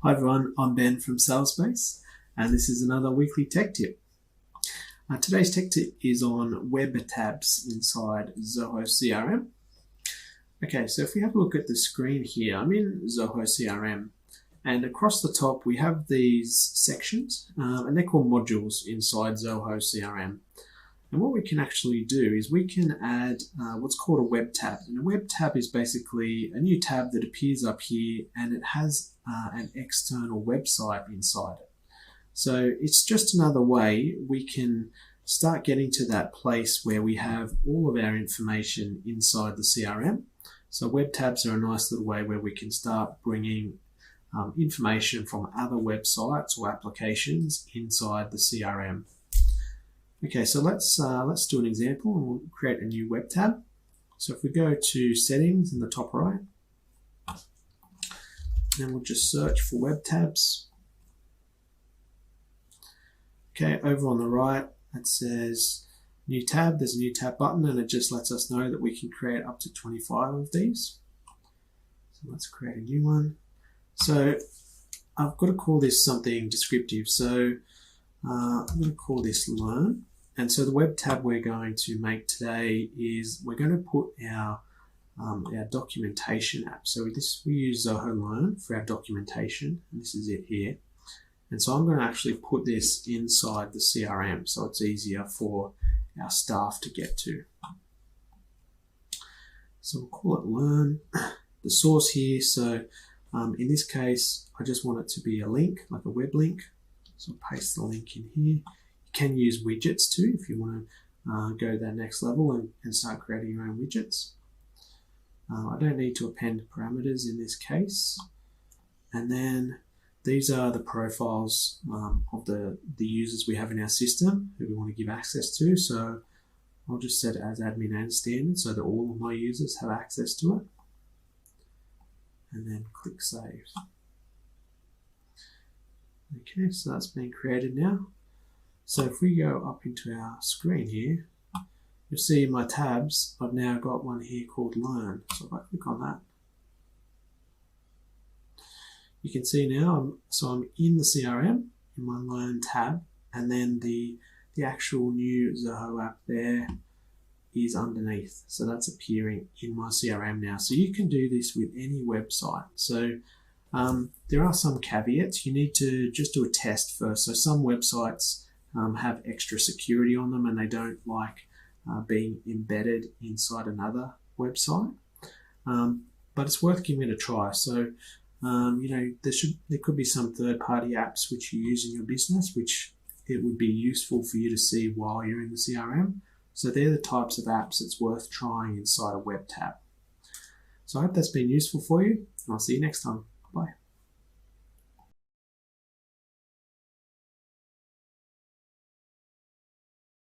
Hi everyone, I'm Ben from SalesSPACE, and this is another weekly tech tip. Today's tech tip is on web tabs inside Zoho CRM. Okay, so if we have a look at the screen here, I'm in Zoho CRM, and across the top we have these sections, and they're called modules inside Zoho CRM. And what we can actually do is we can add what's called a web tab. And a web tab is basically a new tab that appears up here, and it has an external website inside it. So it's just another way we can start getting to that place where we have all of our information inside the CRM. So web tabs are a nice little way where we can start bringing information from other websites or applications inside the CRM. Okay, so let's do an example and we'll create a new web tab. So if we go to settings in the top right, and we'll just search for web tabs. Okay, over on the right, it says new tab. There's a new tab button, and it just lets us know that we can create up to 25 of these. So let's create a new one. So I've got to call this something descriptive. So I'm going to call this Learn. And so the web tab we're going to make today is we're going to put our documentation app. So we use Zoho Learn for our documentation, and this is it here. And so I'm going to actually put this inside the CRM so it's easier for our staff to get to. So we'll call it Learn. The source here, so in this case, I just want it to be a link, like a web link. So I'll paste the link in here. You can use widgets too if you want to go to that next level and start creating your own widgets. I don't need to append parameters in this case. And then these are the profiles of the users we have in our system who we want to give access to. So I'll just set it as admin and standard so that all of my users have access to it. And then click Save. Okay, so that's been created now. So if we go up into our screen here, you'll see in my tabs, I've now got one here called Learn. So if I click on that, you can see now, I'm in the CRM, in my Learn tab, and then the actual new Zoho app there is underneath. So that's appearing in my CRM now. So you can do this with any website. So there are some caveats. You need to just do a test first. So some websites have extra security on them and they don't like being embedded inside another website. But it's worth giving it a try. So there could be some third-party apps which you use in your business, which it would be useful for you to see while you're in the CRM. So they're the types of apps it's worth trying inside a web tab. So I hope that's been useful for you, and I'll see you next time. Bye.